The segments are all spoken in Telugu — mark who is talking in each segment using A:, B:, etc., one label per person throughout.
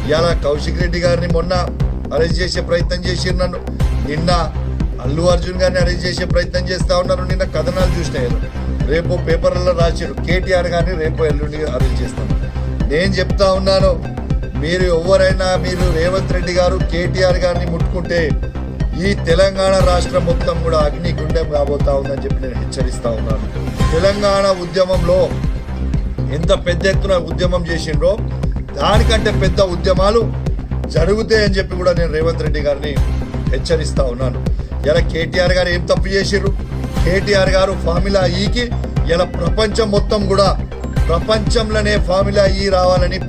A: ఇలా కౌశిక్ రెడ్డి గారిని మొన్న అరెస్ట్ చేసే ప్రయత్నం చేసిరు, నన్ను నిన్న అల్లు అర్జున్ గారిని అరెస్ట్ చేసే ప్రయత్నం చేస్తా ఉన్నారు. నిన్న కథనాలు చూసినాయి, రేపు పేపర్లలో రాసిరు కేటీఆర్ గారిని రేపు ఎల్లుండి అరెస్ట్ చేస్తాను. నేను చెప్తా ఉన్నాను, మీరు ఎవరైనా మీరు రేవంత్ రెడ్డి గారు కేటీఆర్ గారిని ముట్టుకుంటే ఈ తెలంగాణ రాష్ట్రం మొత్తం కూడా అగ్నిగుండం కాబోతా ఉందని చెప్పి నేను హెచ్చరిస్తా ఉన్నాను. తెలంగాణ ఉద్యమంలో ఎంత పెద్ద ఎత్తున ఉద్యమం చేసిండ్రో దానికంటే పెద్ద ఉద్యమాలు జరుగుతాయని చెప్పి కూడా నేను రేవంత్ రెడ్డి గారిని హెచ్చరిస్తా ఉన్నాను. ఇలా కేటీఆర్ గారు ఏం తప్పు చేసిర్రు? కేటీఆర్ గారు ఫార్ములా ఈకి ఇలా ప్రపంచం మొత్తం కూడా ప్రపంచంలోనే ఫార్ములా ఈ రావాలని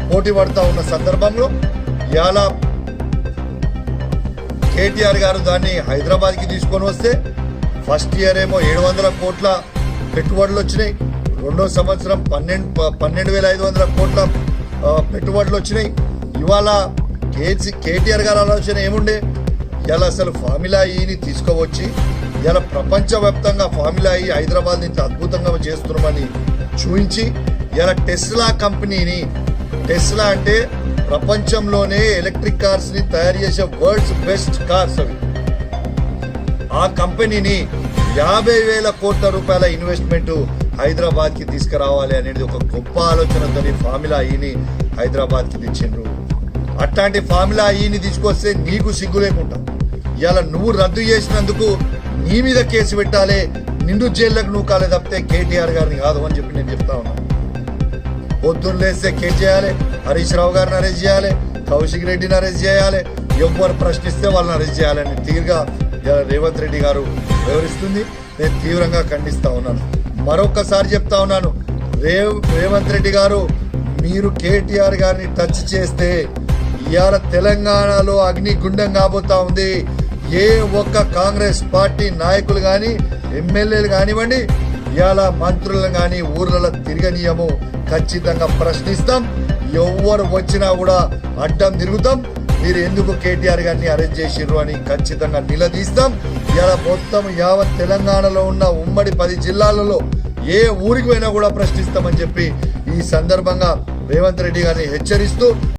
A: పోటీ పడతా ఉన్న సందర్భంలో ఇలా కేటీఆర్ గారు దాన్ని హైదరాబాద్కి తీసుకొని వస్తే ఫస్ట్ ఇయర్ ఏమో 700 కోట్ల పెట్టుబడులు వచ్చినాయి, రెండో సంవత్సరం 12,500 కోట్ల పెట్టుబడులు వచ్చినాయి. ఇవాళ కేటీఆర్ గారి ఆలోచన ఏముండే? ఇలా అసలు ఫార్ములా ఈని తీసుకువచ్చి ఇలా ప్రపంచవ్యాప్తంగా ఫార్ములా ఈ హైదరాబాద్ నుంచి అద్భుతంగా చేస్తున్నామని చూపించి ఇలా టెస్లా కంపెనీని, టెస్లా అంటే ప్రపంచంలోనే ఎలక్ట్రిక్ కార్స్ ని తయారు చేసే వరల్డ్స్ బెస్ట్ కార్స్ అవి, ఆ కంపెనీని 50,000 కోట్ల రూపాయల ఇన్వెస్ట్మెంట్ హైదరాబాద్ కి తీసుకురావాలి అనేది ఒక గొప్ప ఆలోచనతో ఫార్ములా ఈని హైదరాబాద్ కి తెచ్చిండ్రు. అట్లాంటి ఫార్ములా ఈని తీసుకొస్తే నీకు సిగ్గు లేకుండా ఇలా నువ్వు రద్దు చేసినందుకు నీ మీద కేసు పెట్టాలి, నిండు జైళ్ళకు నువ్వు కాలే తప్పితే కేటీఆర్ గారిని కాదు అని చెప్పి నేను చెప్తా ఉన్నాను. పొద్దున్న లేస్తే కేసు చేయాలి, హరీష్ రావు గారిని అరెస్ట్ చేయాలి, కౌశిక్ రెడ్డిని అరెస్ట్ చేయాలి, ఎవరు ప్రశ్నిస్తే వాళ్ళని అరెస్ట్ చేయాలని తీరుగా రేవంత్ రెడ్డి గారు వివరిస్తుంది. నేను తీవ్రంగా ఖండిస్తా ఉన్నాను. మరొకసారి చెప్తా ఉన్నాను, రేవంత్ రెడ్డి గారు మీరు కేటీఆర్ గారిని టచ్ చేస్తే ఇవాళ తెలంగాణలో అగ్నిగుండం కాబోతా ఉంది. ఏ ఒక్క కాంగ్రెస్ పార్టీ నాయకులు కానీ ఎమ్మెల్యేలు కానివ్వండి, ఇవాళ మంత్రులను కానీ ఊర్లలో తిరగనీయము, ఖచ్చితంగా ప్రశ్నిస్తాం. ఎవరు వచ్చినా కూడా అడ్డం తిరుగుతాం. మీరు ఎందుకు కేటీఆర్ గారిని అరెస్ట్ చేసిర్రు అని ఖచ్చితంగా నిలదీస్తాం. ఇలా మొత్తం యావత్ తెలంగాణలో ఉన్న ఉమ్మడి 10 జిల్లాలలో ఏ ఊరికి పోయినా కూడా ప్రశ్నిస్తామని చెప్పి ఈ సందర్భంగా రేవంత్ రెడ్డి గారిని హెచ్చరిస్తూ